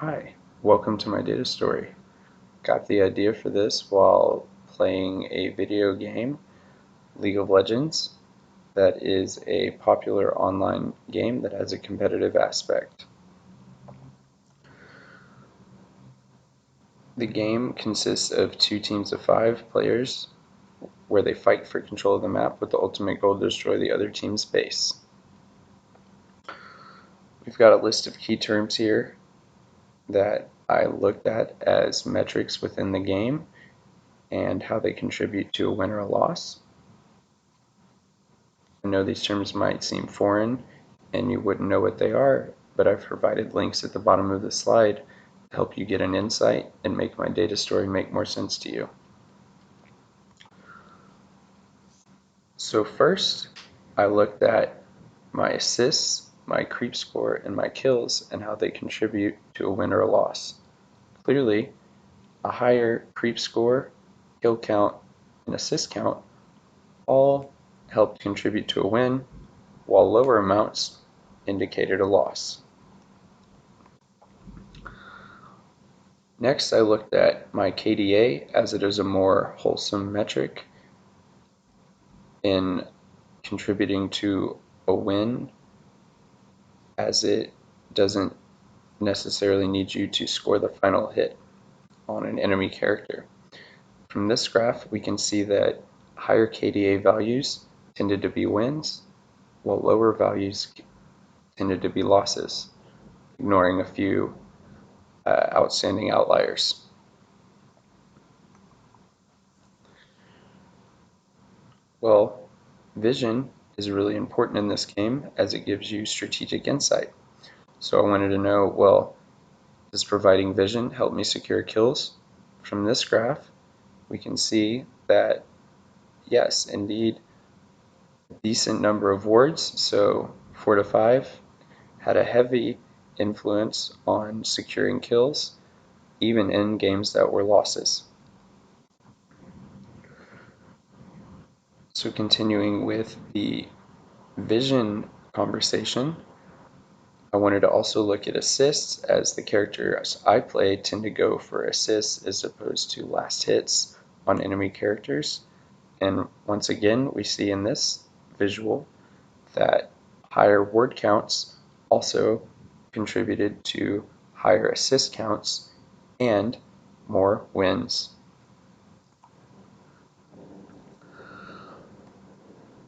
Hi, welcome to my data story. Got the idea for this while playing a video game, League of Legends, that is a popular online game that has a competitive aspect. The game consists of two teams of 5 players where they fight for control of the map with the ultimate goal to destroy the other team's base. We've got a list of key terms here that I looked at as metrics within the game and how they contribute to a win or a loss. I know these terms might seem foreign and you wouldn't know what they are, but I've provided links at the bottom of the slide to help you get an insight and make my data story make more sense to you. So first, I looked at my assists, my creep score, and my kills and how they contribute to a win or a loss. Clearly, a higher creep score, kill count, and assist count all helped contribute to a win, while lower amounts indicated a loss. Next, I looked at my KDA as it is a more wholesome metric in contributing to a win, as it doesn't necessarily need you to score the final hit on an enemy character. From this graph, we can see that higher KDA values tended to be wins, while lower values tended to be losses, ignoring a few outstanding outliers. Well, vision is really important in this game as it gives you strategic insight. So I wanted to know, well, does providing vision help me secure kills? From this graph, we can see that yes, indeed, a decent number of wards, so 4 to 5, had a heavy influence on securing kills, even in games that were losses. So continuing with the vision conversation, I wanted to also look at assists, as the characters I play tend to go for assists as opposed to last hits on enemy characters. And once again, we see in this visual that higher ward counts also contributed to higher assist counts and more wins.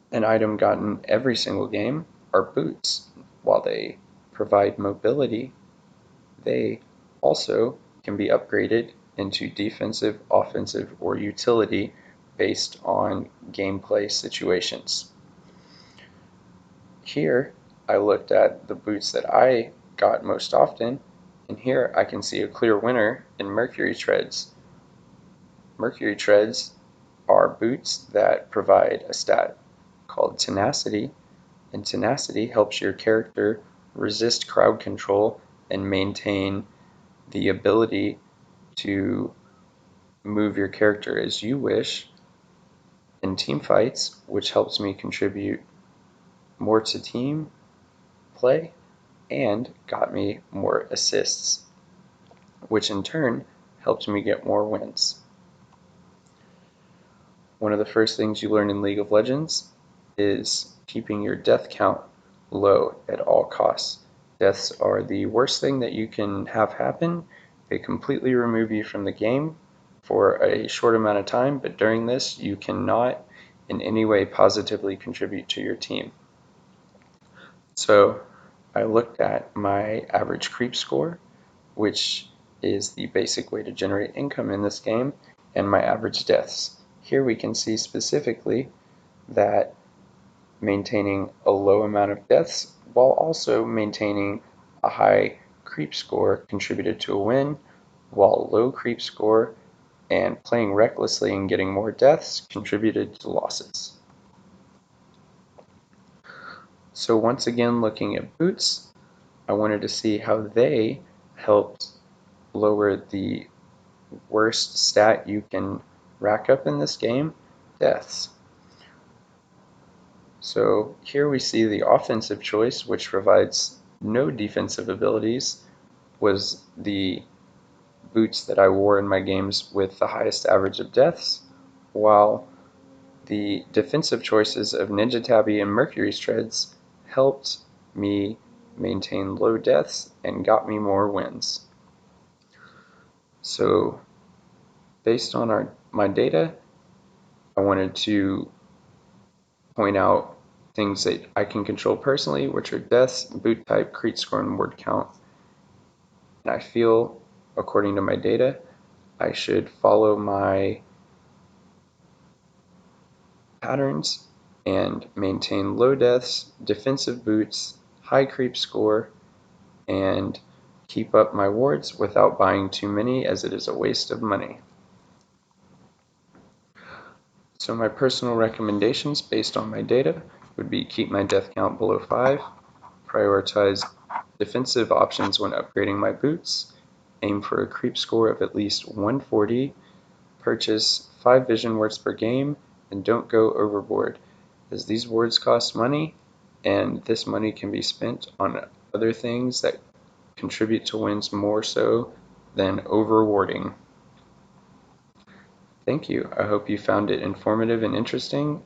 An item gotten every single game are boots. While they provide mobility, they also can be upgraded into defensive, offensive, or utility based on gameplay situations. Here, I looked at the boots that I got most often, and here I can see a clear winner in Mercury Treads. Mercury Treads are boots that provide a stat called Tenacity, and Tenacity helps your character resist crowd control and maintain the ability to move your character as you wish in team fights, which helps me contribute more to team play and got me more assists, which in turn helped me get more wins. One of the first things you learn in League of Legends is keeping your death count low at all costs. Deaths are the worst thing that you can have happen. They completely remove you from the game for a short amount of time, but during this, you cannot in any way positively contribute to your team. So I looked at my average creep score, which is the basic way to generate income in this game, and my average deaths. Here we can see specifically that maintaining a low amount of deaths while also maintaining a high creep score contributed to a win, while low creep score and playing recklessly and getting more deaths contributed to losses. So once again, looking at boots, I wanted to see how they helped lower the worst stat you can rack up in this game, deaths. So here we see the offensive choice, which provides no defensive abilities, was the boots that I wore in my games with the highest average of deaths, while the defensive choices of Ninja Tabi and Mercury's Treads helped me maintain low deaths and got me more wins. So based on my data, I wanted to point out things that I can control personally, which are deaths, boot type, creep score, and word count. And I feel, according to my data, I should follow my patterns and maintain low deaths, defensive boots, high creep score, and keep up my wards without buying too many, as it is a waste of money. So my personal recommendations based on my data would be keep my death count below 5, prioritize defensive options when upgrading my boots, aim for a creep score of at least 140, purchase 5 vision wards per game, and don't go overboard, as these wards cost money, and this money can be spent on other things that contribute to wins more so than overwarding. Thank you. I hope you found it informative and interesting,